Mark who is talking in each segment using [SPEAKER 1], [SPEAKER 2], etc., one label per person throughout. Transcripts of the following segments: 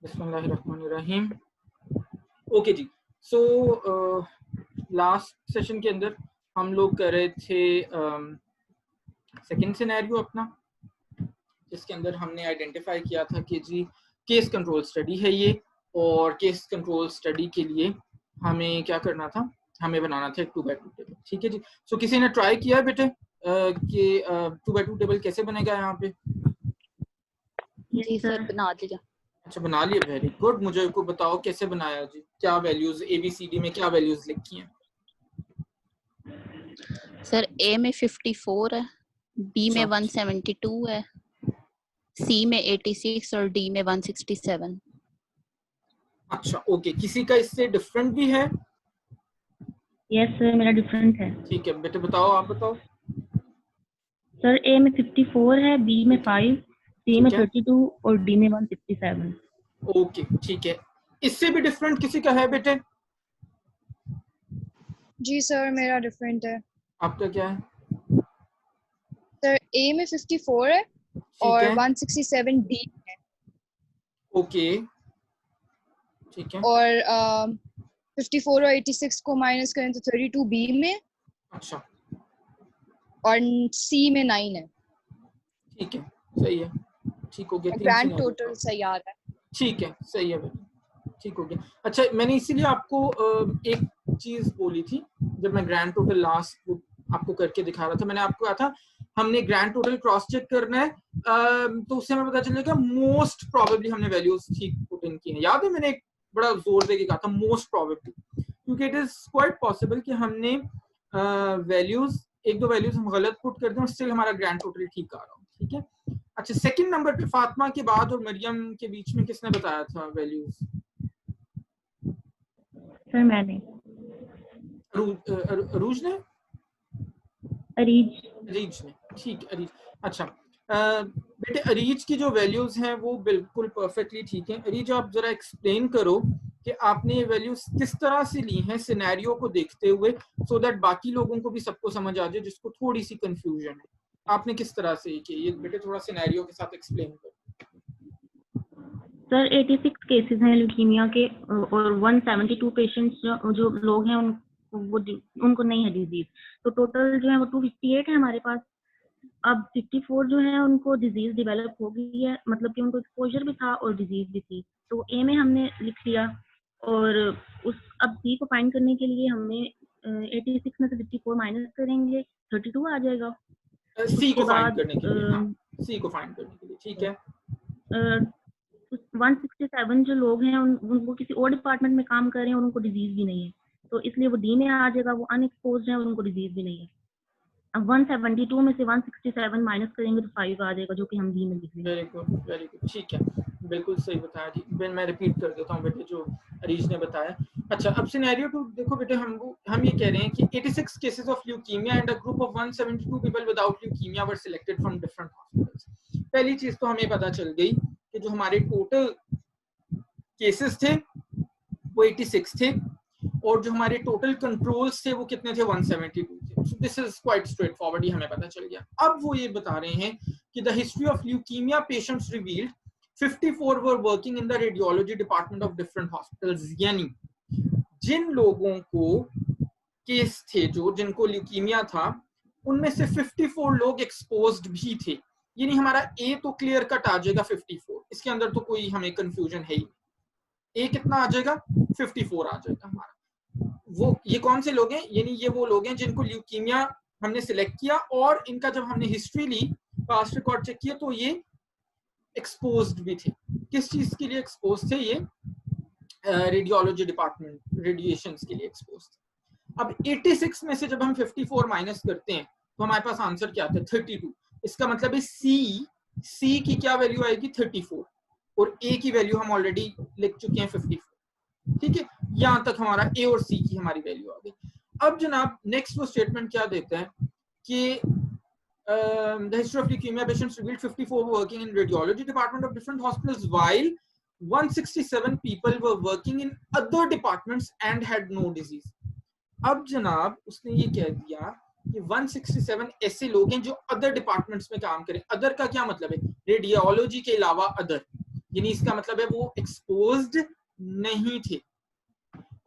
[SPEAKER 1] बिस्मिल्लाहिर्रहमानिर्रहीम। ओके जी, so last session के अंदर हम लोग कर रहे थे सेकंड सिनेरियो अपना, जिसके अंदर हमने आइडेंटिफाई किया था कि जी केस कंट्रोल स्टडी है ये, और केस कंट्रोल स्टडी के लिए हमें क्या करना था, हमें बनाना था एक 2x2 टेबल। ठीक है जी। सो किसी ने ट्राई किया है बेटे कि 2x2 टेबल कैसे बनेगा यहाँ पे?
[SPEAKER 2] जी सर, बना दिया।
[SPEAKER 1] अच्छा, बना लिए, वेरी गुड। मुझे को बताओ कैसे बनाया जी, क्या वैल्यूज ABCD में क्या वैल्यूज लिखी हैं?
[SPEAKER 2] सर ए में 54 है, बी में 172 है, सी में 86 और डी में 167।
[SPEAKER 1] अच्छा ओके, किसी का इससे डिफरेंट भी है?
[SPEAKER 3] यस सर, मेरा डिफरेंट है।
[SPEAKER 1] ठीक है बेटे, बताओ, आप बताओ।
[SPEAKER 3] सर ए में 54 है, बी में 5, सी में 32 और डी में 167।
[SPEAKER 1] ओके ठीक है, इससे भी डिफरेंट किसी का है बेटे?
[SPEAKER 4] जी सर, मेरा डिफरेंट है।
[SPEAKER 1] आपका क्या है?
[SPEAKER 4] सर ए में 54 है और 167 डी है।
[SPEAKER 1] ओके ठीक है।
[SPEAKER 4] और 54 और 86 को माइनस करें तो 32 बी में।
[SPEAKER 1] अच्छा,
[SPEAKER 4] और सी में 9 है।
[SPEAKER 1] ठीक है, सही है, ठीक हो गया।
[SPEAKER 4] ग्रैंड टोटल सही आ रहा है।
[SPEAKER 1] ठीक है, सही है बेटे, ठीक हो गया। अच्छा, मैंने इसीलिए आपको एक चीज बोली थी जब मैं ग्रैंड टोटल लास्ट आपको करके दिखा रहा था। मैंने आपको कहा था हमने ग्रैंड टोटल क्रॉस चेक करना है, तो उससे हमें पता चलेगा मोस्ट प्रोबेबली हमने वैल्यूज ठीक पुट इन की हैं। याद है, मैंने एक बड़ा जोर देके कहा था मोस्ट प्रोबेबली, क्योंकि इट इज क्वाइट पॉसिबल कि हमने वैल्यूज एक दो वैल्यूज हम गलत पुट कर दें और स्टिल हमारा ग्रैंड टोटल ठीक आ रहा हो। ठीक है। अच्छा, सेकंड नंबर पे फातिमा के बाद और मरियम के बीच में किसने बताया था वैल्यूज?
[SPEAKER 3] सर मैंने।
[SPEAKER 1] अरूज ने? अरीज ने, ठीक, अरीज। अच्छा बेटे, अरीज की जो वैल्यूज हैं वो बिल्कुल परफेक्टली ठीक है। अरीज, आप जरा एक्सप्लेन करो कि आपने ये वैल्यूज किस तरह से ली हैं सिनेरियो को देखते हुए, सो दैट बाकी लोगों को भी सबको समझ आ जाए जिसको थोड़ी सी कंफ्यूजन है। आपने किस तरह से की ये बेटे, थोड़ा सिनेरियो के साथ एक्सप्लेन करो।
[SPEAKER 3] सर 86 केसेस हैं ल्यूकीमिया के और 172 पेशेंट्स जो लोग हैं उनको नहीं है डिजीज, तो टोटल जो है वो 258 है हमारे पास। अब 54 जो है उनको डिजीज डेवलप हो गई है, मतलब कि उनको एक्सपोजर भी था और डिजीज भी थी, तो ए में हमने लिख लिया। और अब सी को फाइंड करने के लिए हमें 86 में से 54 माइनस करेंगे, 32 आ जाएगा।
[SPEAKER 1] सी को फाइंड करने के लिए, हाँ, सी को फाइंड करने के लिए, ठीक है।
[SPEAKER 3] 167 जो लोग हैं उनको किसी और डिपार्टमेंट में काम कर रहे हैं और उनको डिजीज भी नहीं है, तो इसलिए वो डी में आ जाएगा, वो अनएक्सपोज्ड है और उनको डिजीज भी नहीं है। अब 172 में से 167 माइनस करेंगे तो 5 आ जाएगा, जो कि हम डी में लिख लेंगे।
[SPEAKER 1] वेरी गुड, वेरी गुड, ठीक है, बिल्कुल सही बताया जी। मैं रिपीट कर देता हूँ बेटे जो अरीज ने बताया। अच्छा, अब सिनेरियो 2 देखो बेटे, हम ये कह रहे हैं कि 86 cases of leukaemia and a group of 172 people without leukaemia were selected from different hospitals. पहली चीज तो हमें पता चल गई कि जो हमारे टोटल केसेस थे वो 86 थे, और जो हमारे टोटल कंट्रोल्स थे वो कितने थे? 172 थे। So this is quite straightforward, ही हमें पता चल गया। अब वो ये बता रहे हैं कि the history of leukemia patients revealed 54 were working in the radiology department of different hospitals. यानी जिन लोगों को केस थे, जो जिनको ल्यूकीमिया था, उनमें से 54 लोग एक्सपोज्ड भी थे। यानी हमारा ए तो क्लियर कट आ जाएगा 54, इसके अंदर तो कोई हमें कंफ्यूजन है ही। ए कितना आ जाएगा? 54 आ जाएगा हमारा। वो ये कौन से लोग हैं? यानी ये वो लोग हैं जिनको ल्यूकीमिया हमने सिलेक्ट किया, और इनका जब हमने हिस्ट्री ली, पास्ट रिकॉर्ड चेक किया, तो ये एक्सपोज्ड भी थे। किस चीज के लिए एक्सपोज थे? ये रेडियोलॉजी डिपार्टमेंट, रेडिएशंस के लिए एक्सपोज थे। अब 86 में से जब हम 54 माइनस करते हैं तो हमारे पास आंसर क्या आता है? 32। इसका मतलब है सी की क्या वैल्यू आएगी? 34, और ए की वैल्यू हम ऑलरेडी लिख चुके हैं 54। ठीक है, यहां तक हमारा ए और सी की हमारी वैल्यू आ गई। अब जनाब नेक्स्ट वो स्टेटमेंट क्या देता है कि the history of leukemia patients revealed 54 were working in radiology department of different hospitals, while 167 people were working in other departments and had no disease. अब जनाब उसने ये कह दिया कि 167 ऐसे लोग हैं जो अदर डिपार्टमेंट्स में काम करें। अदर का क्या मतलब है? रेडियोलॉजी के अलावा अदर। यानी इसका मतलब है वो एक्सपोज्ड नहीं थे।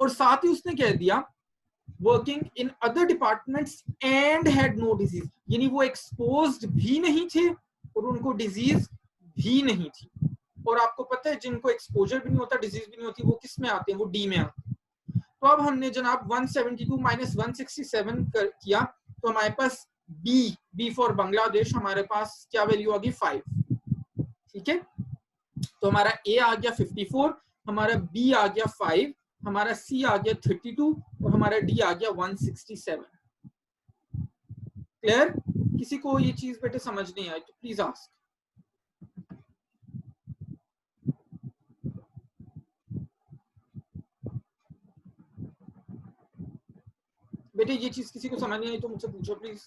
[SPEAKER 1] और साथ ही उसने कह दिया working in other departments and had no disease, यानी वो एक्सपोज्ड भी नहीं थे और उनको डिजीज भी नहीं थी। और आपको पता है जिनको एक्सपोजर भी नहीं होता, डिजीज भी नहीं होती, वो किस में आते हैं? वो डी में आते हैं। तो अब हमने जनाब 172 माइनस 167 किया तो हमारे पास बी फॉर बांग्लादेश हमारे पास क्या वैल्यू आ गई? 5। ठीक है, तो हमारा ए आ गया 54, हमारा बी आ गया 5, हमारा सी आ गया 32 और हमारा डी आ गया 167। क्लियर? किसी को ये चीज बेटे समझ नहीं आई तो प्लीज आस्क। बेटे ये चीज किसी को समझ नहीं आई तो मुझसे पूछो प्लीज।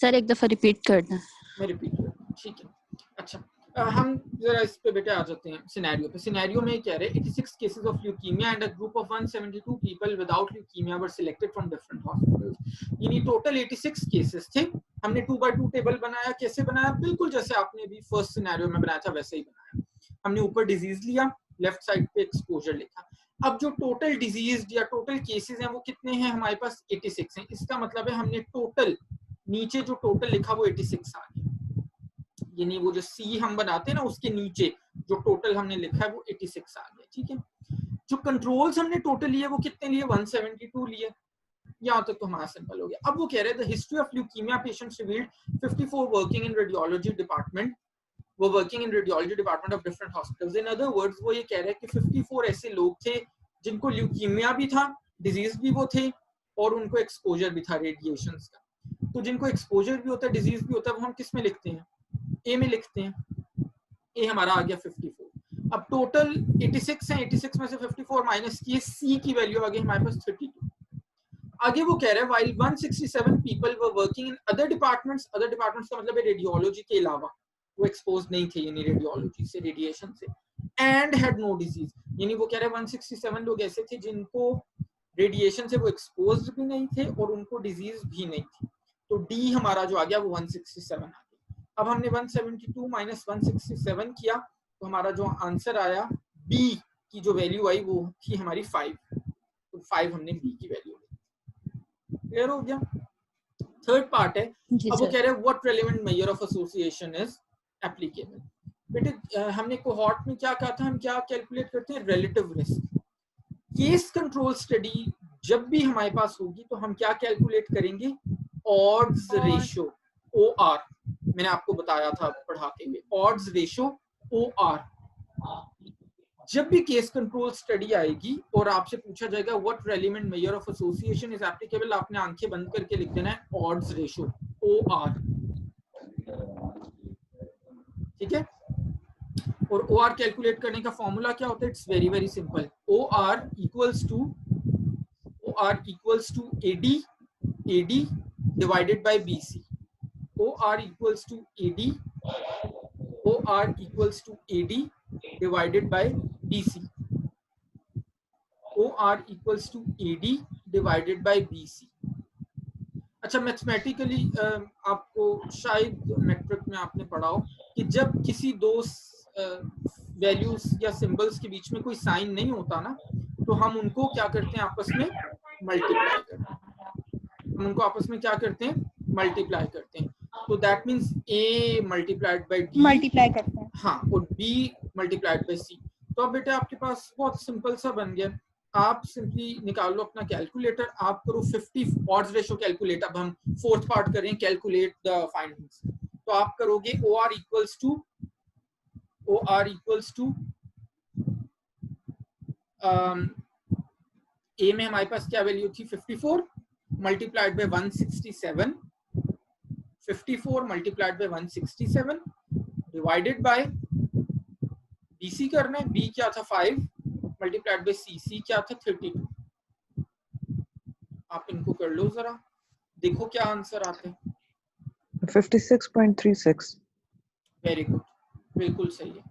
[SPEAKER 2] सर एक दफा रिपीट करना।
[SPEAKER 1] मैं रिपीट कर, ठीक है। अच्छा, हम जरा इस पे बेटे आ जाते हैं सिनेरियो पे। सिनेरियो में कह रहे 86 cases of leukaemia and a group of 172 people without leukaemia were selected from different hospitals. यानी टोटल 86 केसेस थे। हमने 2x2 टेबल बनाया। कैसे बनाया? बिल्कुल जैसे आपने अभी फर्स्ट सिनेरियो में बनाया था वैसे ही बनाया। हमने ऊपर डिजीज लिया, लेफ्ट साइड पे एक्सपोजर लिखा। अब जो टोटल डिजीज या टोटल केसेस हैं वो कितने हैं? हमारे पास 86 हैं। इसका मतलब है हमने टोटल, नीचे जो टोटल लिखा वो 86 आ गया, यानी वो जो सी हम बनाते हैं ना उसके नीचे जो टोटल हमने लिखा है वो 86 आ गया। ठीक है, जो कंट्रोल्स हमने टोटल लिए वो कितने लिए? 172 लिए। यहाँ तक तो हमारा सिंपल हो गया। अब वो कह रहे हैं the history of leukemia patients revealed 54 working in radiology department वो working in radiology department of different hospitals. In other words वो ये कह रहे हैं कि 54 ऐसे लोग थे जिनको ल्यूकीमिया भी था, डिजीज भी वो थे और उनको एक्सपोजर भी था रेडिएशंस का। तो जिनको एक्सपोजर भी होता है, डिजीज भी होता है, वो हम किस में लिखते हैं? ए में लिखते हैं। ए हमारा आ गया 54। अब टोटल 86 है, 86 में से 54 माइनस किए, सी की वैल्यू आ गई हमारे पास 32। आगे वो कह रहे हैं while 167 people were working in other departments का मतलब है रेडियोलॉजी के अलावा, वो एक्सपोज नहीं थे यानी रेडियोलॉजी से, रेडिएशन से, एंड हैड नो डिजीज, यानी वो कह रहे हैं 167 लोग ऐसे थे जिनको रेडिएशन से वो एक्सपोज भी नहीं थे और उनको डिजीज भी नहीं थी। तो डी हमारा जो आ गया वो 167 आ गया। अब हमने 172 माइनस 167 किया तो हमारा जो आंसर आया बी की जो वैल्यू आई वो थी हमारी 5। तो 5 हमने बी की वैल्यू ली। क्लियर हो गया? थर्ड पार्ट है। अब वो कह रहे हैं what relevant measure of association is applicable. बेटे हमने कोहॉर्ट में क्या कहा था? हम क्या कैलकुलेट करते हैं? Relative risk. Case control study जब भी हमारे पास होगी तो हम क्या कैलकुलेट करेंगे? Odds ratio, OR। मैंने आपको बताया था पढ़ाते हुए, ऑड्स रेशियो OR। जब भी केस कंट्रोल स्टडी आएगी और आपसे पूछा जाएगा what relevant measure of association is applicable, आपने आंखें बंद करके लिख देना है ऑड्स रेशियो OR। ठीक है, और OR कैलकुलेट करने का फॉर्मूला क्या होता है? It's very very simple. OR equals to AD divided by BC। OR equals to AD divided by BC। OR equals to AD divided by BC। अच्छा, mathematically आपको शायद मैट्रिक में आपने पढ़ा हो कि जब किसी दो वैल्यूज या सिंबल्स के बीच में कोई साइन नहीं होता ना तो हम उनको क्या करते हैं? आपस में मल्टीप्लाई करते हैं। हम उनको आपस में क्या करते हैं? मल्टीप्लाई करते हैं। तो that means A multiplied by D
[SPEAKER 4] multiply करते हैं।
[SPEAKER 1] हाँ, और B मल्टीप्लाइड बाय C। तो अब बेटे आपके पास बहुत सिंपल सा बन गया। आप सिंपली निकाल लो अपना कैलकुलेटर, आप करो 50 ऑड्स रेशियो कैलकुलेट। अब हम फोर्थ पार्ट कर रहे हैं, कैलकुलेट द फाइंडिंग्स। तो आप करोगे OR इक्वल्स टू A में हमारे पास क्या वैल्यू थी? 54 multiplied by 167, 54 multiplied by 167 divided by BC करना है। B क्या था? 5 मल्टीप्लाइड बाय C क्या था? 32। आप इनको कर लो जरा, देखो क्या आंसर आते हैं।
[SPEAKER 5] 56.36।
[SPEAKER 1] वेरी गुड, बिल्कुल सही है।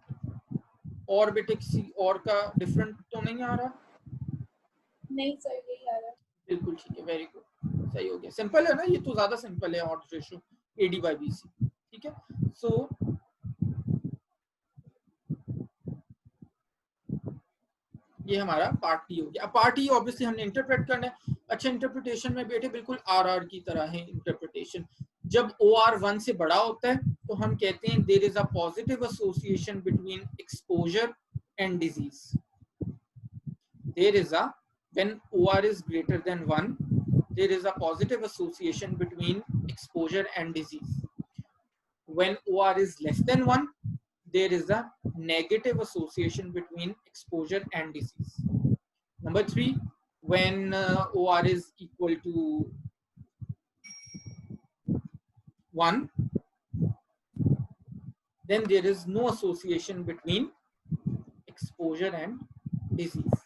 [SPEAKER 1] और बेटे किसी और का डिफरेंट तो नहीं आ रहा?
[SPEAKER 4] नहीं सर, यही आ रहा है।
[SPEAKER 1] बिल्कुल ठीक है, वेरी गुड, सही हो गया। सिंपल है ना, ये तो ज्यादा सिंपल है odd ratio AD by BC। ठीक है, सो ये हमारा पार्ट टी हो गया। अब पार्ट ई ऑब्वियसली हमने इंटरप्रेट करना है। अच्छा, इंटरप्रिटेशन में बेटे बिल्कुल आरआर की तरह है इंटरप्रिटेशन। जब OR 1 से बड़ा होता है तो हम कहते हैं there is a positive association between exposure and disease. There is a when OR is greater than 1, there is a positive association between exposure and disease. When OR is less than 1, there is a negative association between exposure and disease. Number 3, when OR is equal to 1, then there is no association between exposure and disease.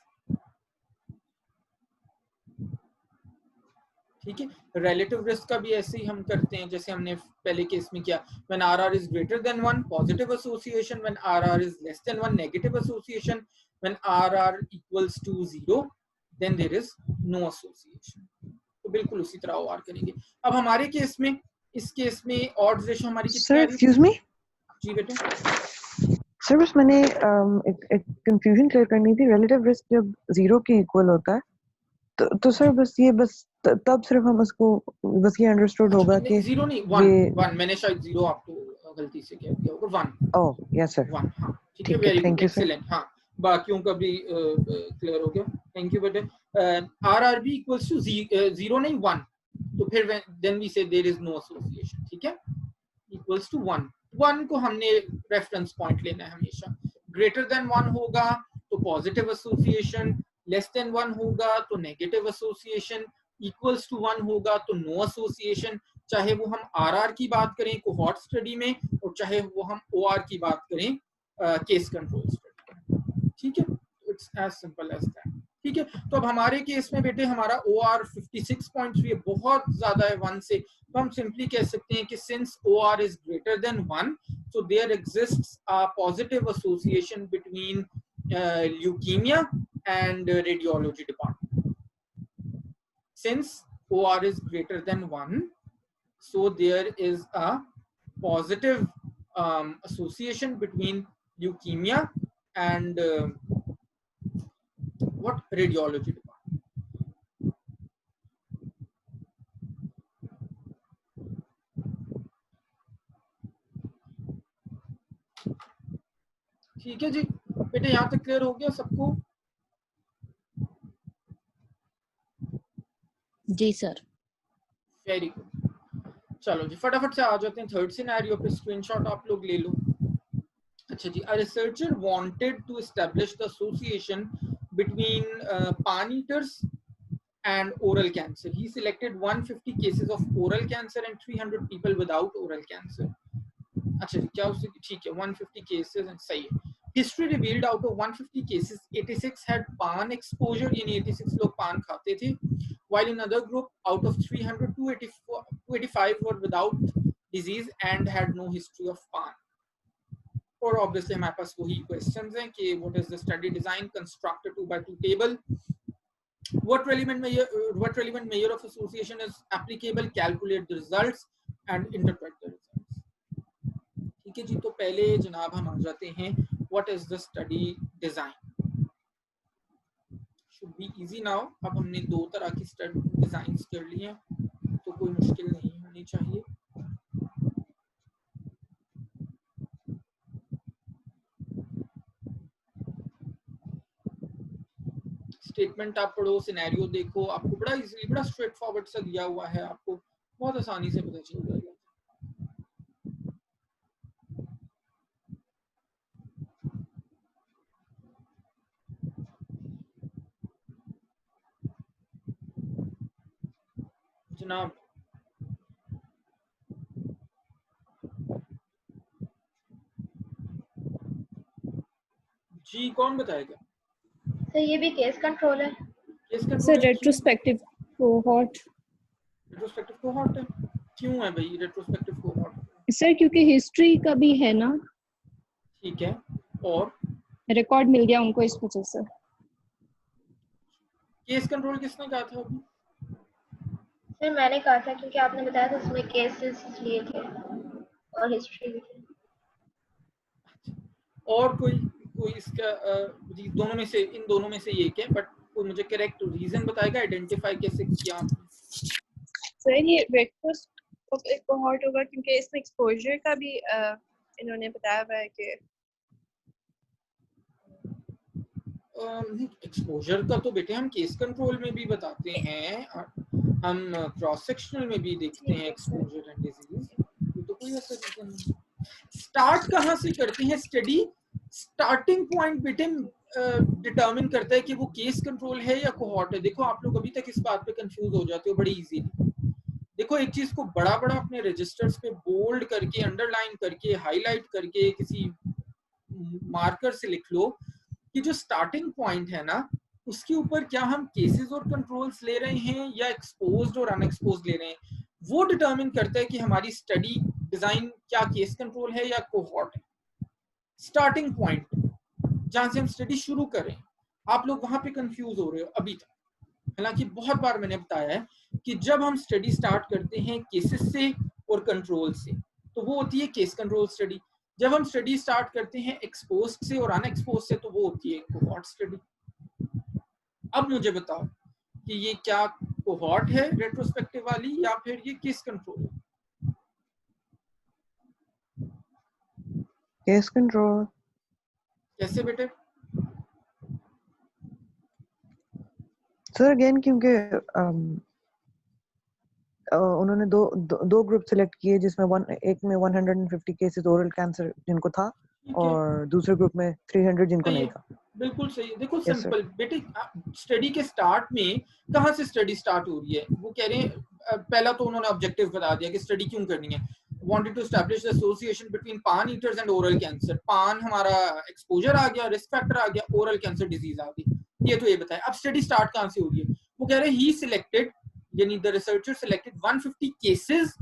[SPEAKER 1] ठीक है, relative risk का भी ऐसे ही हम करते हैं जैसे हमने पहले केस में किया। When RR is greater than 1 positive association, when RR is less than 1 negative association, when RR equals to 0 then there is no association. तो बिल्कुल उसी तरह OR करेंगे। अब हमारे केस में, इस केस में ऑड्स रेशियो हमारी कितनी
[SPEAKER 5] सर
[SPEAKER 1] आ रही है?
[SPEAKER 5] एक्सक्यूज मी
[SPEAKER 1] जी बेटा।
[SPEAKER 5] सर, बस मैंने एक कंफ्यूजन क्लियर करनी थी। रिलेटिव रिस्क जब 0 के इक्वल होता है तो सर बस ये तब सिर्फ हम उसको बस ये अंडरस्टूड होगा कि
[SPEAKER 1] 0 नहीं, 1 मैंने शायद 0 आपको गलती से कह दिया होगा। 1
[SPEAKER 5] ओह यस सर
[SPEAKER 1] 1 हाँ ठीक है,
[SPEAKER 5] ठीक है
[SPEAKER 1] very
[SPEAKER 5] thank
[SPEAKER 1] good,
[SPEAKER 5] you sir
[SPEAKER 1] excellent. हाँ, बाकियों का भी क्लियर हो गया, थैंक यू बेटे। RR भी इक्वल्स टू 0 नहीं 1, तो फिर देन वी से देयर इज नो एसोसिएशन। ठीक है, इक्वल्स टू 1 को हमने रेफरेंस पॉइंट लेना है हमेशा। ग्रेटर देन 1 होगा तो पॉजिटिव एसोसिएशन, लेस देन 1 होगा तो नेगेटिव एसोसिएशन, इक्वल्स टू 1 होगा तो नो एसोसिएशन। चाहे वो हम RR की बात करें कोहॉर्ट स्टडी में, और चाहे वो हम OR की बात करें केस कंट्रोल स्टडी में। ठीक है, it's as simple as that. ठीक है, तो अब हमारे केस में बेटे हमारा OR 56.3 बहुत ज्यादा है 1 से, तो हम सिंपली कह सकते हैं कि since OR is greater than 1 so there exists a positive association between leukemia and radiology department. Since OR is greater than 1, so there is a positive association between leukemia and what radiology department. ठीक है जी बेटे, यहाँ तक clear हो गया सबको?
[SPEAKER 2] जी sir.
[SPEAKER 1] Very good, चलो जी फटाफट से आ जाते हैं थर्ड सिनेरियो पे। स्क्रीनशॉट आप लोग ले लो। अच्छा जी, a researcher wanted to establish the association between pan eaters and oral cancer. He selected 150 cases of oral cancer and 300 people without oral cancer. अच्छा जी, क्या उससे ठीक है 150 cases and सही है। History revealed out of 150 cases 86 had pan exposure, यानी 86 लोग पान खाते थे, while in other group out of 300 285 were without disease and had no history of pan. और ऑब्वियसली हमारे पास वही क्वेश्चंस हैं कि what is the study design, construct a 2x2 table, what relevant measure of association is applicable, calculate the results and interpret the results. ठीक है जी, तो पहले जनाब हम आ जाते हैं what is the study design. should be easy now. अब हमने दो तरह की स्टडी डिजाइंस कर ली हैं तो कोई मुश्किल नहीं होनी चाहिए। स्टेटमेंट आप पढ़ो, सिनेरियो देखो, आपको बड़ा इजीली, बड़ा स्ट्रेट फॉरवर्ड सा दिया हुआ है, आपको बहुत आसानी से पता चल जाएगा। जनाब जी कौन बताएगा?
[SPEAKER 6] सर ये भी केस कंट्रोल है
[SPEAKER 1] case control
[SPEAKER 7] sir retrospective cohort.
[SPEAKER 1] Retrospective cohort है, क्यों है भाई रेट्रोस्पेक्टिव कोहॉर्ट?
[SPEAKER 7] सर क्योंकि हिस्ट्री का भी है ना,
[SPEAKER 1] ठीक है, और
[SPEAKER 7] रिकॉर्ड मिल गया उनको इस वजह से।
[SPEAKER 1] केस कंट्रोल किसने कहा था अभी?
[SPEAKER 6] सर मैंने कहा था क्योंकि आपने बताया था उसमें केसेस लिए थे और हिस्ट्री भी थी।
[SPEAKER 1] और कोई कोई इसका दोनों में से, इन दोनों में से ये क्या है, बट कोई मुझे करेक्ट रीजन बताएगा, आइडेंटिफाई कैसे किया?
[SPEAKER 8] सर ये रेट्रोस्पेक्टिव एक कोहॉर्ट होगा क्योंकि इसमें एक्सपोजर का भी इन्होंने बताया हुआ है कि
[SPEAKER 1] एक्सपोजर का तो बेटे हम केस कंट्रोल में भी बताते हैं, हम क्रॉस सेक्शनल में भी देखते हैं एक्सपोजर एंड डिजीज। ये तो कोई ऐसा रीजन नहीं। स्टार्ट कहाँ से करते हैं स्टडी? स्टार्टिंग पॉइंट बेटे डिटरमिन करता है कि वो केस कंट्रोल है या कोहॉर्ट है। देखो आप लोग अभी तक इस बात पे कंफ्यूज हो जाते हो बड़ी इजीली। देखो एक चीज को बड़ा बड़ा अपने रजिस्टर्स पे बोल्ड करके, अंडरलाइन करके, हाईलाइट करके, किसी मार्कर से लिख लो कि जो स्टार्टिंग पॉइंट है ना, उसके ऊपर क्या हम केसेस और कंट्रोल्स ले रहे हैं या एक्सपोज्ड और अनएक्सपोज्ड ले रहे हैं, वो डिटरमिन करता है कि हमारी स्टडी डिजाइन क्या केस कंट्रोल है या कोहॉर्ट है। स्टार्टिंग पॉइंट जहां से हम स्टडी शुरू करें, आप लोग वहां पे कंफ्यूज हो रहे हो अभी तक। हालांकि बहुत बार मैंने बताया है कि जब हम स्टडी स्टार्ट करते हैं केसेस से और कंट्रोल से, तो वो होती है केस कंट्रोल स्टडी। जब हम स्टडी स्टार्ट करते हैं एक्सपोज्ड से और अनएक्सपोज्ड से, तो वो होती है कोहॉर्ट स्टडी। अब मुझे बताओ कि ये क्या कोहॉर्ट है रेट्रोस्पेक्टिव वाली या फिर ये केस कंट्रोल है?
[SPEAKER 5] Case control.
[SPEAKER 1] कैसे बेटे?
[SPEAKER 5] सर अगेन क्योंकि उन्होंने दो ग्रुप सिलेक्ट किए जिसमें एक में 150 केसेस ओरल कैंसर जिनको था और दूसरे ग्रुप में 300 जिनको नहीं था।
[SPEAKER 1] बिल्कुल सही। देखो सिंपल बेटे, स्टडी के स्टार्ट में कहाँ से स्टडी स्टार्ट हो रही है? वो कह रहे हैं, पहला तो उन्होंने ऑब्जेक्टिव बता दिया कि स्टडी क्यों करनी है। Wanted to establish the association between paan eaters and oral cancer. Paan हमारा एक्सपोजर आ गया, रिस्क फैक्टर आ गया, ओरल कैंसर डिजीज आ गई। ये तो ये बताया। अब स्टडी स्टार्ट कहाँ से हो रही है? वो कह रहे हैं ही सिलेक्टेड, यानी the researcher selected 150 cases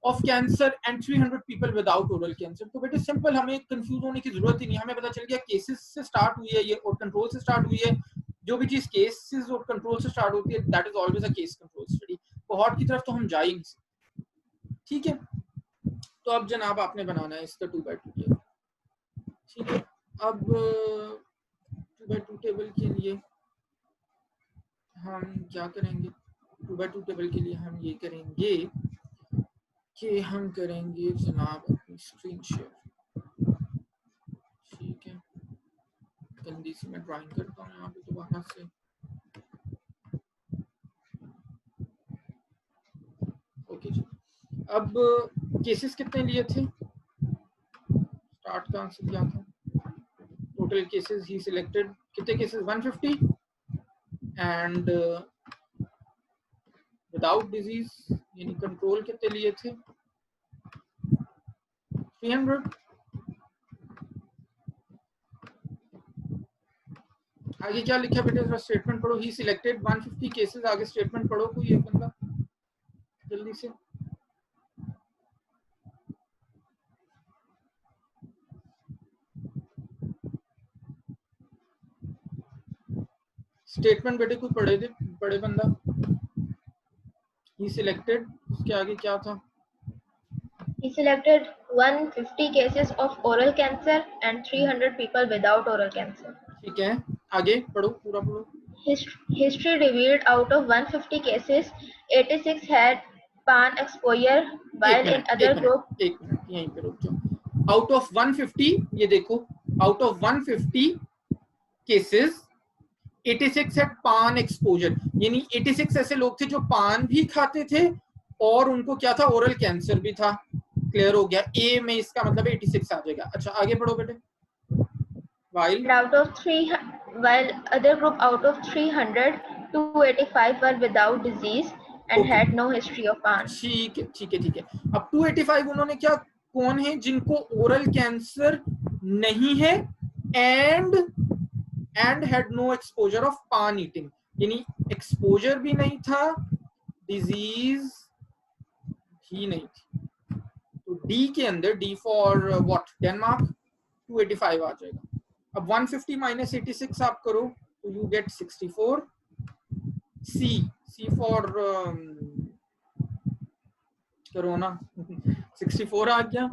[SPEAKER 1] of cancer and 300 people without oral cancer. तो बेटे सिंपल, हमें कंफ्यूज होने की जरूरत ही नहीं। हमें पता चल गया केसेस से स्टार्ट हुई है ये और कंट्रोल से स्टार्ट हुई है। जो भी चीज केसेस और कंट्रोल से स्टार्ट होती है, that is always a case control study. Cohort की तरफ तो हम जा ही नहीं सकते। ठीक है, तो अब जनाब आपने बनाना है इसका 2x2 टेबल। ठीक है, अब 2x2 टेबल के लिए हम क्या करेंगे? 2x2 टेबल के लिए हम ये करेंगे कि हम करेंगे जनाब अपनी स्क्रीन शेयर। ठीक है, गंदी सी मैं ड्राइंग करता हूँ यहाँ पे दोबारा से। ओके जी, अब केसेस कितने लिए थे? स्टार्ट कहाँ से किया था? टोटल केसेस ही सिलेक्टेड, कितने केसेस? 150 एंड विदाउट डिजीज यानी कंट्रोल कितने लिए थे? 300। आगे क्या लिखा बेटे? जरा स्टेटमेंट पढ़ो। ही सिलेक्टेड 150 केसेस। आगे स्टेटमेंट पढ़ो कोई एक बंदा जल्दी से। स्टेटमेंट बेटे कोई पढ़े बंदा। ही सिलेक्टेड, उसके आगे क्या था?
[SPEAKER 6] He selected 150 cases of oral cancer and 300 people without oral cancer.
[SPEAKER 1] ठीक है, आगे पढ़ो, पूरा पढ़ो।
[SPEAKER 6] History revealed out of 150 cases, 86 had pan exposure, while in other group.
[SPEAKER 1] एक मिनट यहीं पे रुक जाओ। आउट ऑफ 150, ये देखो, आउट ऑफ 150 केसेस 86 had पान एक्सपोजर, यानी 86 ऐसे लोग थे जो पान भी खाते थे और उनको क्या था? ओरल कैंसर भी था। क्लियर हो गया? ए में इसका मतलब 86 आ जाएगा। अच्छा आगे पढ़ो बेटे। while
[SPEAKER 6] other group out of 300, 285 were without disease and had no history of pan.
[SPEAKER 1] ठीक है। अब 285 उन्होंने क्या, कौन है जिनको ओरल कैंसर नहीं है and had no exposure of paan eating, यानी एक्सपोजर भी नहीं था, डिजीज ही नहीं थी। तो डी के अंदर, डी फॉर व्हाट? डेनमार्क, 285 आ जाएगा। अब 150 माइनस 86 आप करो तो you get 64। C for corona 64 आ गया,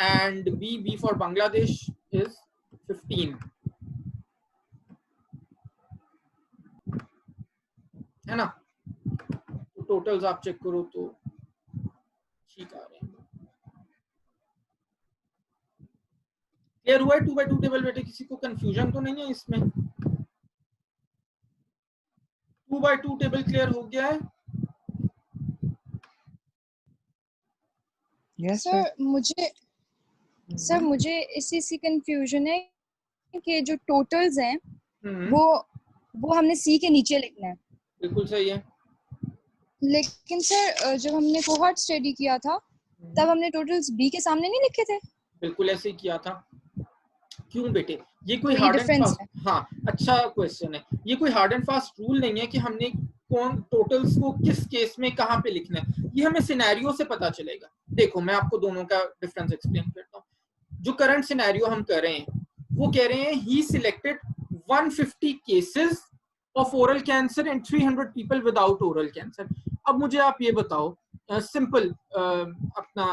[SPEAKER 1] and B for Bangladesh is 15। है ना। तो टोटल्स आप चेक करो तो ठीक आ रहे हैं। क्लियर हुआ है 2/2 टेबल बेटे? किसी को कंफ्यूजन तो नहीं है इसमें? 2/2 टेबल क्लियर हो गया है?
[SPEAKER 5] Yes sir.
[SPEAKER 4] सर मुझे इसी सी कंफ्यूजन है कि जो टोटल्स हैं वो हमने सी के नीचे लिखना है।
[SPEAKER 1] बिल्कुल सही है।
[SPEAKER 4] लेकिन सर जब हमने कोहॉर्ट स्टडी किया था तब हमने टोटल्स बी के सामने नहीं लिखे थे।
[SPEAKER 1] बिल्कुल ऐसे ही किया था। क्यों बेटे? ये कोई
[SPEAKER 4] तो ये
[SPEAKER 1] हार्ड एंड
[SPEAKER 4] difference
[SPEAKER 1] फास्ट, हाँ अच्छा क्वेश्चन है। ये कोई हार्ड एंड फास्ट रूल नहीं है कि हमने कौन टोटल्स को किस केस में कहाँ पे लिखना है, ये हमें सिनेरियो से पता चलेगा। देखो मैं आपको दोनों का डिफरेंस एक्सप्लेन करता हूँ। जो करंट सिनेरियो हम कर रहे हैं वो कह रहे हैं he selected 150 cases of oral cancer and 300 people without oral cancer. अब मुझे आप ये बताओ सिंपल अपना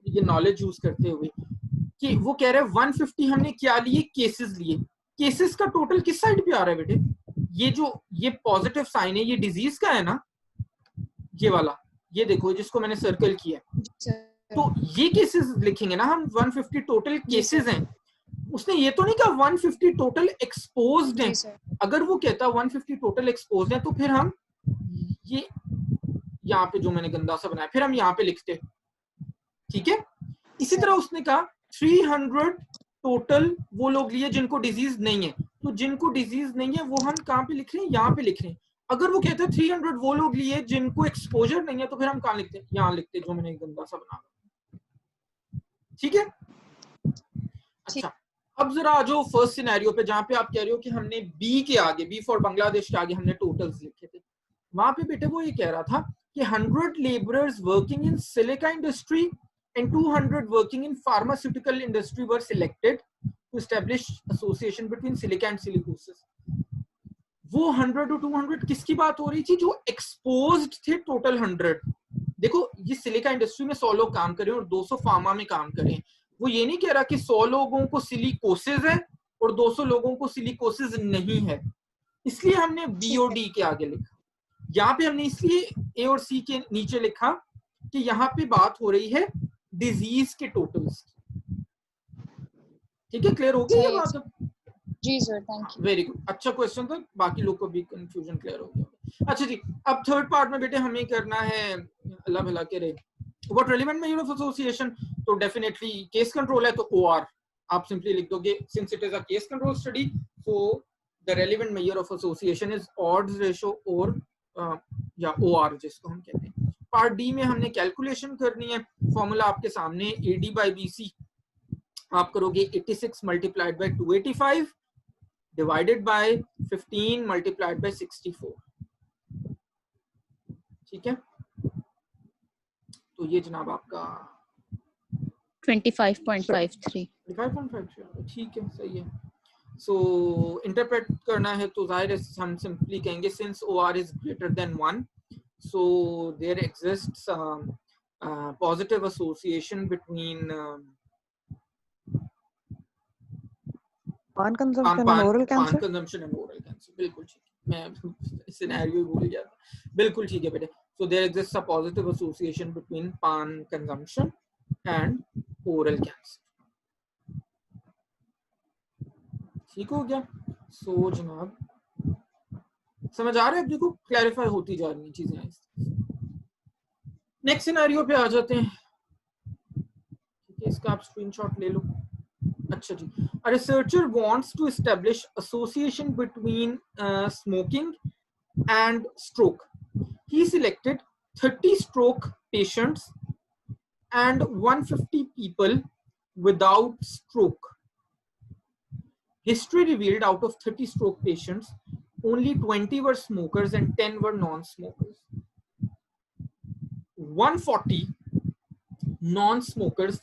[SPEAKER 1] ये नॉलेज यूज करते हुए कि वो कह रहे हैं 150 हमने क्या लिए? केसेस लिए। केसेस का टोटल किस साइड पे आ रहा है बेटे? ये जो ये पॉजिटिव साइन है ये डिजीज का है ना, ये वाला, ये देखो जिसको मैंने सर्कल किया है। तो ये केसेस लिखेंगे ना हम, 150 टोटल केसेस हैं। उसने ये तो नहीं कहा 150 टोटल एक्सपोज्ड हैं। अगर वो कहता 150 टोटल एक्सपोज्ड हैं तो फिर हम ये यहाँ पे जो मैंने गंदा सा बनाया फिर हम यहाँ पे लिखते, ठीक है। इसी तरह उसने कहा 300 टोटल वो लोग लिए जिनको डिजीज नहीं है, तो जिनको डिजीज नहीं है वो हम कहाँ पे लिख रहे हैं? यहाँ पे लिख रहे हैं। अगर वो कहते हैं 300 वो लोग लिए जिनको एक्सपोजर नहीं है तो फिर हम कहाँ लिखते हैं? यहाँ लिखते हैं जो मैंने गंदा सा बना, ठीक है। अच्छा अब जरा आ जाओ फर्स्ट सिनेरियो पे जहां पे आप कह रहे हो कि हमने बी के आगे, बी फॉर बांग्लादेश के आगे हमने टोटल्स लिखे थे। वहां पे बेटे वो ये कह रहा था कि 100 laborers working in silica industry and 200 working in pharmaceutical industry were selected to establish association between silica and silicosis। वो 100 to 200 किसकी बात हो रही थी? जो एक्सपोज्ड थे टोटल 100। देखो ये सिलिका इंडस्ट्री में 100 लोग काम कर रहे हैं और 200 फार्मा में काम कर रहे हैं। वो ये नहीं कह रहा कि 100 लोगों को सिलिकोसिस है और 200 लोगों को सिलिकोसिस नहीं है, इसलिए हमने बी और डी के आगे लिखा। यहाँ पे हमने इसलिए ए और सी के नीचे लिखा कि यहाँ पे बात हो रही है डिजीज के टोटल्स। ठीक है, क्लियर हो गई ये बात?
[SPEAKER 4] जी sir, thank you.
[SPEAKER 1] Very good, अच्छा क्वेश्चन था, बाकी लोग को भी कंफ्यूजन क्लियर हो गया। अच्छा जी, अब थर्ड पार्ट में बेटे हमें करना है, अल्लाह भला करे, what relevant measure of association. तो डेफिनेटली केस कंट्रोल है तो ओआर आप सिंपली लिख दोगे, since it is a case control study so the relevant measure of association is odds ratio और या ओआर जिसको हम कहते हैं। पार्ट डी में हमने कैलकुलेशन करनी है, फॉर्मूला आपके सामने एडी बाई बीसी आप करोगे 86 multiplied by 285 divided by 15 multiplied by 64। ठीक है, तो ये जनाब आपका
[SPEAKER 2] 25.53।
[SPEAKER 1] ठीक है, सही है। सो इंटरप्रेट करना है तो जाहिर है हम सिंपली कहेंगे since OR is greater than 1 so there exists positive association between
[SPEAKER 5] pan consumption and oral cancer।
[SPEAKER 1] pan consumption and oral cancer, बिल्कुल ठीक, मैं सिनेरियो भूल गया था, बिल्कुल ठीक है बेटे। so there exists a positive association between pan consumption and oral cancer। ठीक हो गया? so जनाब समझ आ रहा है? अब देखो क्लैरिफाई होती जा रही हैं चीजें। नेक्स्ट सिनेरियो पे आ जाते हैं, ठीक है, इसका आप स्क्रीनशॉट ले लो। अच्छा जी, a researcher wants to establish association between smoking and stroke। He selected 30 stroke patients and 150 people without stroke। History revealed out of 30 stroke patients, only 20 were smokers and 10 were non-smokers। 140 non-smokers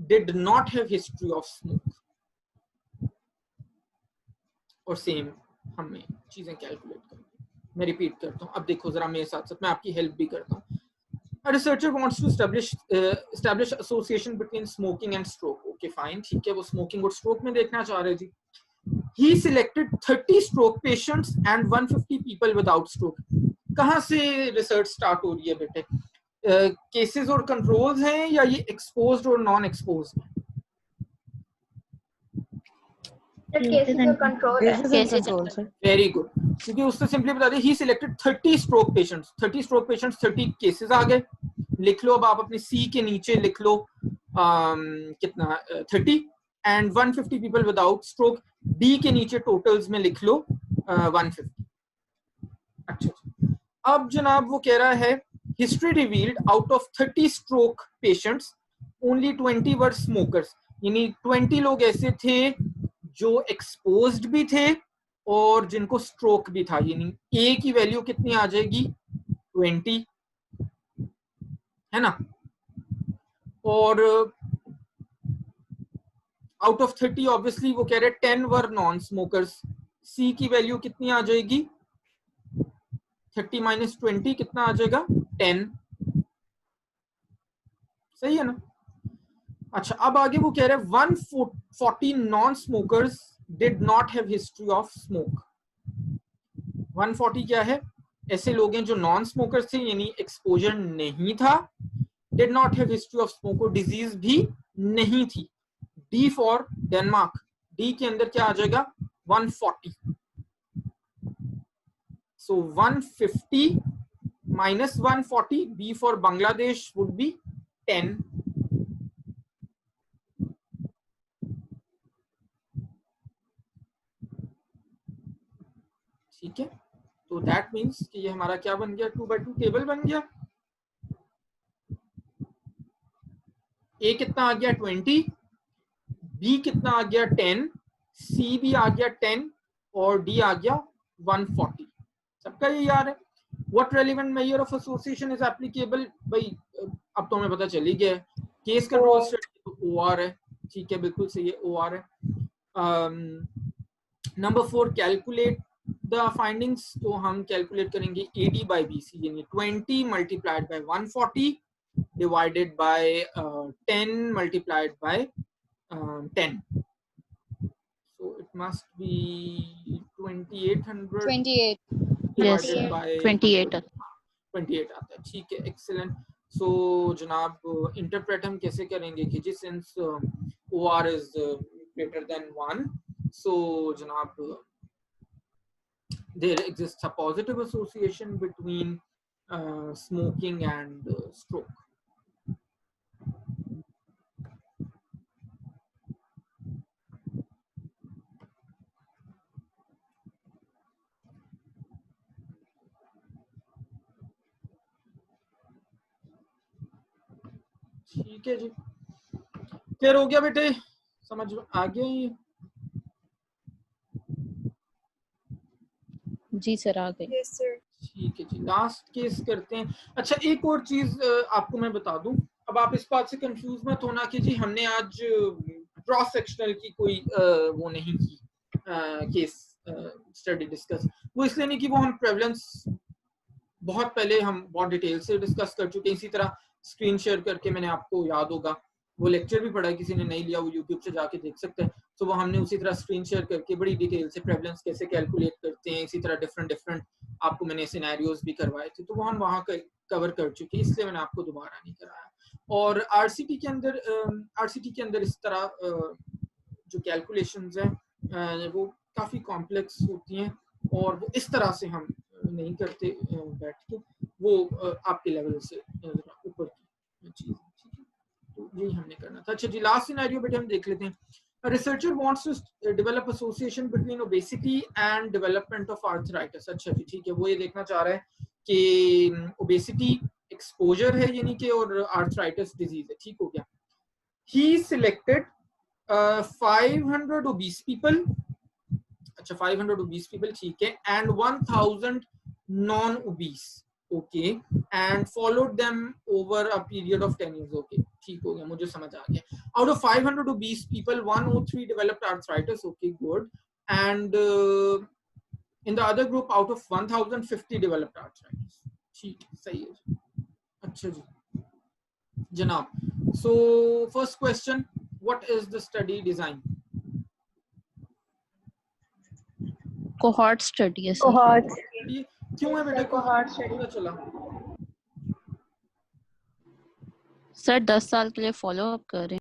[SPEAKER 1] did not have history of smoke। और same हमें चीजें calculate करनी। मैं repeat करता हूँ, अब देखो जरा मेरे साथ साथ मैं आपकी हेल्प भी करता हूँ। A researcher wants to establish association between smoking and stroke। Okay, fine, ठीक है, वो smoking और stroke में देखना चाह रहे जी। He selected 30 stroke patients and 150 people without stroke। कहाँ से रिसर्च स्टार्ट हो रही है बेटे? केसेस और कंट्रोल्स हैं या ये एक्सपोज्ड और non exposed?
[SPEAKER 6] Cases or control है.
[SPEAKER 5] Cases and controls, sir.
[SPEAKER 1] Very good, क्योंकि उससे सिंपली बता दें, he selected 30 stroke patients, 30 stroke patients, 30 cases आ गए. लिख लो अब आप अपने सी के नीचे लिख लो कितना 30 and 150 people without stroke. D के नीचे टोटल्स में लिख लो 150. अच्छा, अब जनाब वो कह रहा है history revealed out of 30 stroke patients only 20 were smokers. यानी 20 लोग ऐसे थे जो एक्सपोज्ड भी थे और जिनको स्ट्रोक भी था. यानी ए की वैल्यू कितनी आ जाएगी? 20, है ना. और आउट ऑफ 30 ऑब्वियसली वो कह रहे 10 वर नॉन स्मोकर्स. सी की वैल्यू कितनी आ जाएगी? 30 माइनस 20 कितना आ जाएगा? 10. सही है ना. अच्छा, अब आगे वो कह रहे हैं 140 non smokers did not have history of smoke. 140 क्या है? ऐसे लोग हैं जो नॉन स्मोकर्स थे, यानी एक्सपोजर नहीं था. Did not have history of smoke, और डिजीज भी नहीं थी. D for Denmark. डी के अंदर क्या आ जाएगा? 140. So 150 minus 140, B for Bangladesh would be 10. ठीक है, तो दैट मीन्स कि ये हमारा क्या बन गया? 2/2 टेबल बन गया. ए कितना आ गया? 20. बी कितना आ गया? 10. सी भी आ गया 10 और डी आ गया 140. सबका ये यार है. What relevant measure of association is applicable? भाई अब तो हमें पता चल ही गया है. केस कंट्रोल स्टडी तो OR है. ठीक है, बिल्कुल सही है, OR है. Number 4, calculate the findings. तो हम कैलकुलेट करेंगे AD by BC, यानी 20 multiplied by 140 divided by 10 multiplied by 10. So it must be 2800.
[SPEAKER 4] 28.
[SPEAKER 2] Yes,
[SPEAKER 1] divided by
[SPEAKER 2] 28.
[SPEAKER 1] 28 आता है. ठीक है, एक्सीलेंट. सो जनाब इंटरप्रेट हम कैसे करेंगे कि जी since OR is greater than 1, so जनाब there exists a positive association between smoking and stroke. ठीक है जी, क्लियर हो गया बेटे? समझ आ गया ये?
[SPEAKER 2] जी सर, आ गई.
[SPEAKER 8] Yes, sir.
[SPEAKER 1] ठीक है जी, लास्ट केस करते हैं. अच्छा, एक और चीज आपको मैं बता दूं. अब आप इस बात से कंफ्यूज मत होना कि जी हमने आज क्रॉस सेक्शनल की कोई वो नहीं की केस स्टडी डिस्कस. वो इसलिए नहीं कि वो हम प्रेवलेंस बहुत पहले हम बहुत डिटेल से डिस्कस कर चुके हैं. इसी तरह स्क्रीन शेयर करके मैंने, आपको याद होगा वो लेक्चर भी पढ़ा है, किसी ने नहीं लिया वो यूट्यूब से जाके देख सकते हैं. तो वो हमने उसी तरह स्क्रीन शेयर करके बड़ी डिटेल से प्रेवलेंस कैसे कैलकुलेट करते हैं, इसी तरह डिफरेंट आपको मैंने सिनेरियोज भी करवाए थे, तो वो हम वहाँ कवर कर चुके हैं, इसलिए मैंने आपको दोबारा नहीं कराया. और आरसीटी के अंदर इस तरह जो कैलकुलेशंस हैं वो काफ़ी कॉम्प्लेक्स होती हैं और वो इस तरह से हम नहीं करते बैठ के, वो आपके लेवल से ऊपर की चीज़. तो यही हमने करना था. अच्छा जी, लास्ट सिनेरियो बेटे हम देख लेते हैं. A researcher wants to develop association between obesity and development of arthritis. अच्छा जी, ठीक है, वो ये देखना चाह रहा है कि obesity exposure है यानी कि और arthritis disease है. ठीक हो गया. He selected 500 obese people. अच्छा, 500 obese people, ठीक है, and 1000 non-obese. Okay, and followed them over a period of 10 years. Okay, ठीक हो गया, मुझे समझ आ गया. Out of 500 obese people, 103 developed arthritis. Okay, good. And in the other group, out of 1050 developed arthritis. ठीक, सही है. अच्छा जी, जनाब. So first question, what is the study design?
[SPEAKER 2] Cohort study है sir.
[SPEAKER 7] Cohort.
[SPEAKER 1] क्यों है बेटे?
[SPEAKER 6] cohort study.
[SPEAKER 1] पता चला?
[SPEAKER 2] सर 10 साल के लिए फॉलो अप कर रहे हैं।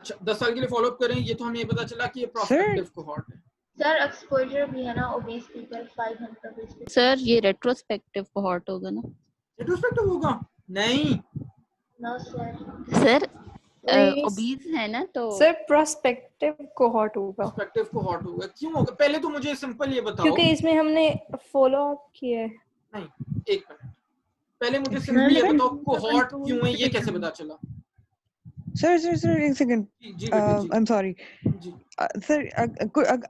[SPEAKER 1] अच्छा 10 साल के लिए फॉलो अप करें, ये तो हमें ये पता चला कि ये प्रोस्पेक्टिव कोहॉर्ट है।
[SPEAKER 6] Sir, exposure भी है ना obese people 500 obese people.
[SPEAKER 2] Sir ये रेट्रोस्पेक्टिव कोहॉर्ट होगा ना?
[SPEAKER 1] रेट्रोस्पेक्टिव होगा? नहीं
[SPEAKER 6] No sir.
[SPEAKER 2] सर
[SPEAKER 8] नहीं,
[SPEAKER 2] ओबीज है ना तो
[SPEAKER 8] सर प्रोस्पेक्टिव कोहॉर्ट होगा
[SPEAKER 1] प्रोस्पेक्टिव कोहॉर्ट होगा। क्यों होगा? पहले तो मुझे सिंपल ये बताओ।
[SPEAKER 8] क्योंकि इसमें हमने फॉलो अप किया है।
[SPEAKER 1] नहीं, एक मिनट, पहले मुझे सिंपल ये बताओ कोहॉर्ट क्यों है, ये कैसे पता चला?
[SPEAKER 5] Sir, एक सेकंड,
[SPEAKER 1] जी बेटे जी।
[SPEAKER 5] I'm sorry.
[SPEAKER 1] जी।
[SPEAKER 5] Sir,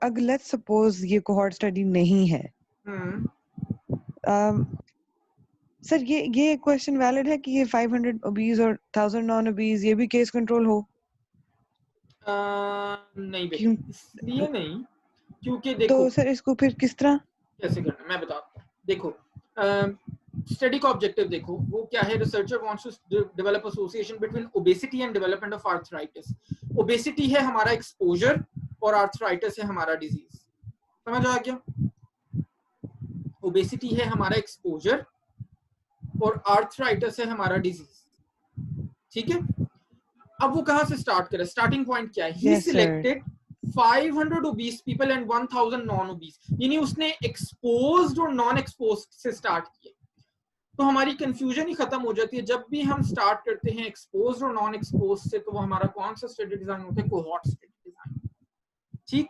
[SPEAKER 5] अगर let's suppose ये cohort study नहीं है, सर ये क्वेश्चन वैलिड है कि ये 500 obese और 1000 नॉन obese ये भी केस कंट्रोल हो?
[SPEAKER 1] नहीं बेटे, इसलिए नहीं, क्योंकि देखो
[SPEAKER 5] तो सर इसको फिर किस तरह
[SPEAKER 1] कैसे करना मैं बताता हूँ। देखो स्टडी का ऑब्जेक्टिव देखो, वो क्या है? Researcher wants to develop association between obesity and development of arthritis. Obesity है हमारा एक्सपोजर और आर्थराइटिस है हमारा डिजीज। समझ आ गया? ओबेसिटी है हमारा एक्सपोजर और आर्थराइटिस है हमारा डिजीज। ठीक है, अब वो कहां से स्टार्ट करे? स्टार्टिंग पॉइंट क्या है? ही selected 500 obese people and 1000 non obese, यानी उसने एक्सपोज्ड और नॉन एक्सपोज्ड से स्टार्ट किया। तो हमारी कंफ्यूजन ही खत्म हो जाती है जब भी हम स्टार्ट करते हैं एक्सपोज्ड और नॉन एक्सपोज्ड से। तो वो हमारा कौन सा स्टडी डिजाइन होता है? Cohort study design. ठीक,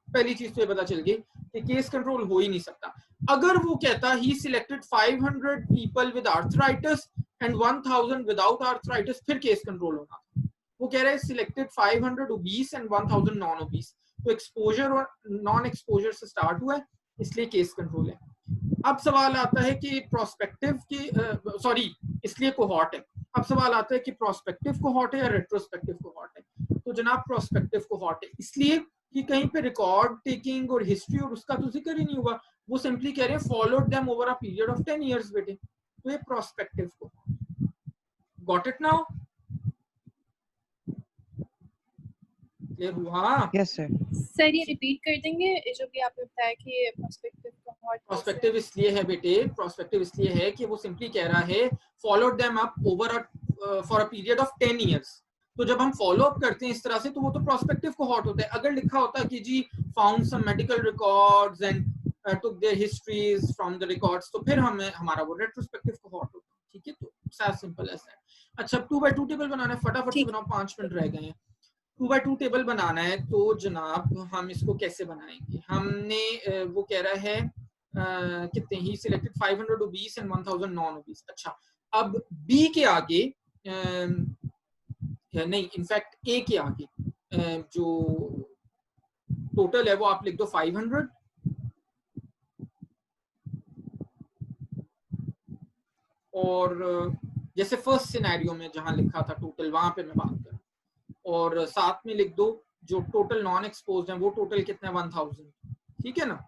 [SPEAKER 1] पहली चीज तो ये पता चल गई कि केस कंट्रोल हो ही नहीं सकता। अगर वो कहता he selected 500 people with arthritis and 1000 without arthritis, फिर केस कंट्रोल होना था। वो कह रहे हैं selected 500 obese and 1000 non obese, तो एक्सपोजर और नॉन एक्सपोजर से स्टार्ट हुआ है, इसलिए केस कंट्रोल है। अब सवाल आता है कि प्रोस्पेक्टिव की सॉरी इसलिए कोहॉर्ट है। अब सवाल आता है कि प्रोस्पेक्टिव कोहॉर्ट है या रेट्रोस्पेक्टिव कोहॉर्ट है? तो जनाब प्रोस्पेक्टिव कोहॉर्ट है, इसलिए कि कहीं पे रिकॉर्ड टेकिंग और हिस्ट्री और उसका तो जिक्र ही नहीं हुआ। वो सिंपली कह रहे हैं followed them over a period of 10 years बेटे, तो ये prospective cohort. Got it now? Clear हुआ?
[SPEAKER 5] Yes sir.
[SPEAKER 8] सर ये रिपीट कर देंगे जो कि आपने बताया कि प्रोस्पेक्टिव कोहॉर्ट।
[SPEAKER 1] प्रोस्पेक्टिव इसलिए है बेटे, प्रोस्पेक्टिव इसलिए है कि वो सिंपली कह रहा है followed them up over for a period of 10 years। तो जब हम फॉलो अप करते हैं इस तरह से तो वो तो प्रोस्पेक्टिव कोहॉर्ट होता है। अगर लिखा होता कि जी found some medical records and took their histories from the records, तो फिर हमें हमारा वो रेट्रोस्पेक्टिव कोहॉर्ट होता है। ठीक है, तो सिंपल ऐसा है। अच्छा 2x2 टेबल बनाना है, फटाफट से बनाओ, 5 मिनट रह गए हैं। 2x2 टेबल बनाना है तो जनाब हम इसको कैसे बनाएंगे? हमने वो कह रहा है कितने he selected 500 obese and 1000 non obese। अच्छा अब बी के आगे नहीं, इनफैक्ट ए के आगे जो टोटल है वो आप लिख दो 500 और जैसे फर्स्ट सिनेरियो में जहां लिखा था टोटल वहां पे मैं बात कर रहा हूं, और साथ में लिख दो जो टोटल नॉन एक्सपोज्ड है वो टोटल कितना है? 1000। ठीक है ना?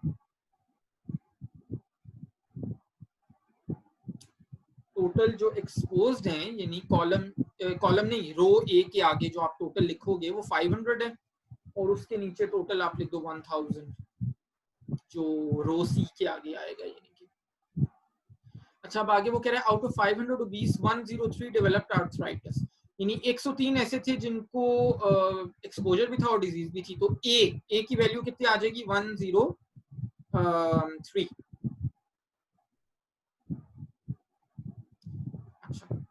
[SPEAKER 1] टोटल जो एक्सपोज्ड हैं यानी कॉलम नहीं, रो ए के आगे जो आप टोटल लिखोगे वो 500 है और उसके नीचे टोटल आप लिख दो 1000 जो रो सी के आगे आएगा यानी कि। अच्छा अब आगे वो कह रहे हैं out of 500 obese 103 developed arthritis, यानी 103 ऐसे थे जिनको एक्सपोजर भी था और डिजीज भी थी। तो ए की वैल्यू कितनी आ जाएगी? 103।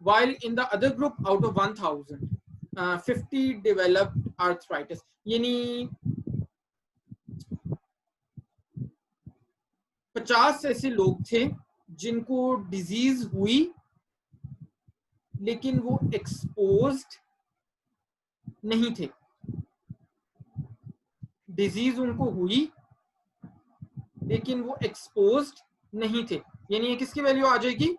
[SPEAKER 1] While in the other group out of 1000 50 developed arthritis, यानी 50 ऐसे लोग थे जिनको डिजीज हुई लेकिन वो एक्सपोज्ड नहीं थे। डिजीज उनको हुई लेकिन वो एक्सपोज्ड नहीं थे, यानी ये किसकी वैल्यू आ जाएगी?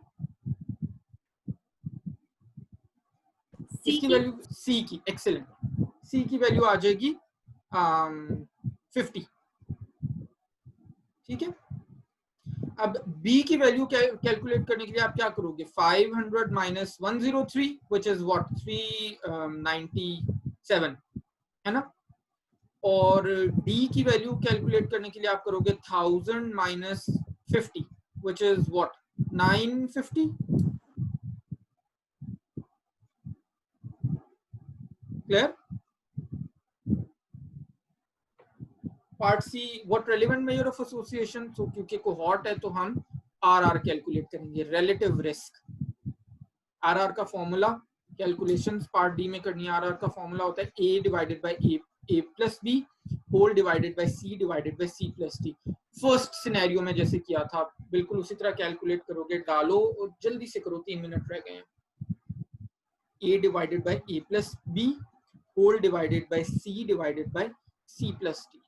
[SPEAKER 1] इसकी वैल्यू सी की। एक्सीलेंट, सी की वैल्यू आ जाएगी 50। ठीक है, अब बी की वैल्यू कैलकुलेट करने के लिए आप क्या करोगे? 500 minus 103 which is what 397 है ना, और डी की वैल्यू कैलकुलेट करने के लिए आप करोगे 1000 minus 50, which is what, 950? Clear? Part C, what relevant measure of association? So क्योंकि cohort है तो हम RR कैलकुलेट करेंगे, relative risk. RR का फॉर्मूला कैलकुलेशंस पार्ट डी में करनी है. RR का फॉर्मूला होता है A divided by A plus B whole divided by C divided by C plus D. First scenario में जैसे किया था बिल्कुल उसी तरह कैलकुलेट करोगे, डालो और जल्दी से करो, 3 मिनट रह गए हैं. A divided by A plus B whole divided by C divided by C plus D.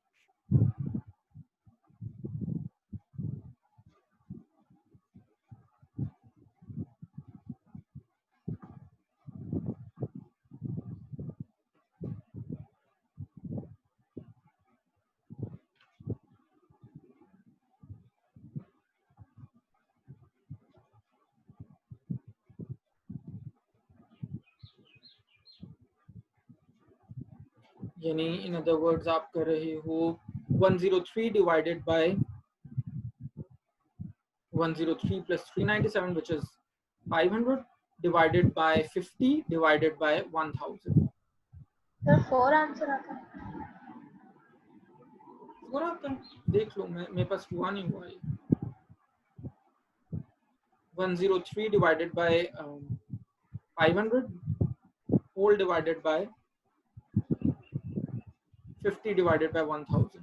[SPEAKER 1] यानी इन अदर वर्ड्स आप कर रहे हो 103 divided by 103 plus 397 which is 500 divided by 50 divided by 1000.
[SPEAKER 6] Sir 4 answer आता है.
[SPEAKER 1] 4 आता है, देख लो, मेरे पास हुआ नहीं हुआ ये. 103 divided by 500 whole divided by 50 divided by 1000.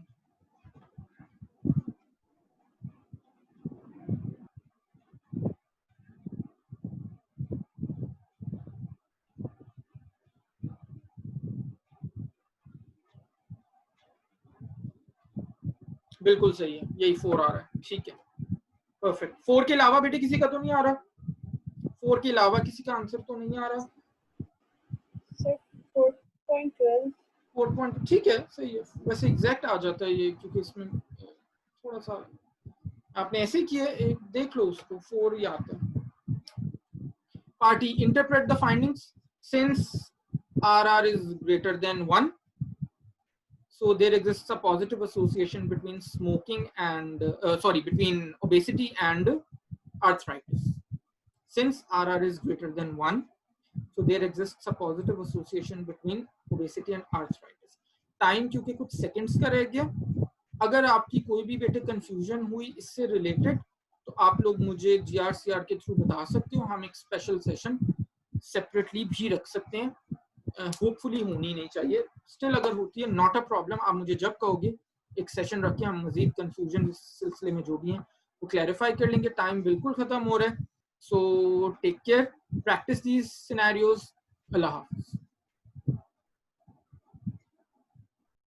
[SPEAKER 1] बिल्कुल सही है, यही 4 आ रहा है. ठीक है, परफेक्ट. 4 के अलावा बेटे किसी का तो नहीं आ रहा? 4 के अलावा किसी का आंसर तो नहीं आ रहा?
[SPEAKER 8] सर 4.12.
[SPEAKER 1] 4. ठीक है, सही है. वैसे एग्जैक्ट आ जाता है ये, क्योंकि इसमें थोड़ा सा आपने ऐसे किया, एक देख लो उसको, 4 ही आता है. Party interpret the findings. Since RR is greater than 1, so there exists a positive association between smoking and between obesity and arthritis. Since RR is greater than 1, so there exists a positive association between obesity and arthritis. Time क्योंकि कुछ seconds का रह गया. अगर आपकी कोई भी बेटे कंफ्यूजन हुई इससे रिलेटेड तो आप लोग मुझे GRCR के थ्रू बता सकते हो. हम एक स्पेशल सेशन सेपरेटली भी रख सकते हैं. होपफुली होनी नहीं चाहिए, स्टिल अगर होती है नॉट अ प्रॉब्लम. आप मुझे जब कहोगे एक सेशन रख के हम मजीद कंफ्यूजन इस सिलसिले में जो भी हैं वो क्लैरिफाई कर लेंगे. टाइम बिल्कुल खत्म हो रहा है. So take care, practice these scenarios. अल्लाह हाफिज.